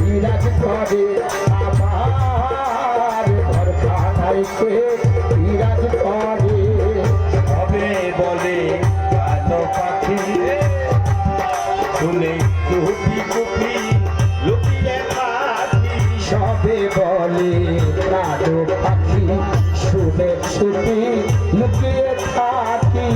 বিরাজ করে আমার ঘরখানাইতে বিরাজ করে সবে বলে কালো পাখি শুনে কুপি কুপি লুকিয়ে থাকি সবে বলে কালো পাখি শুনে শুনে লুকিয়ে থাকি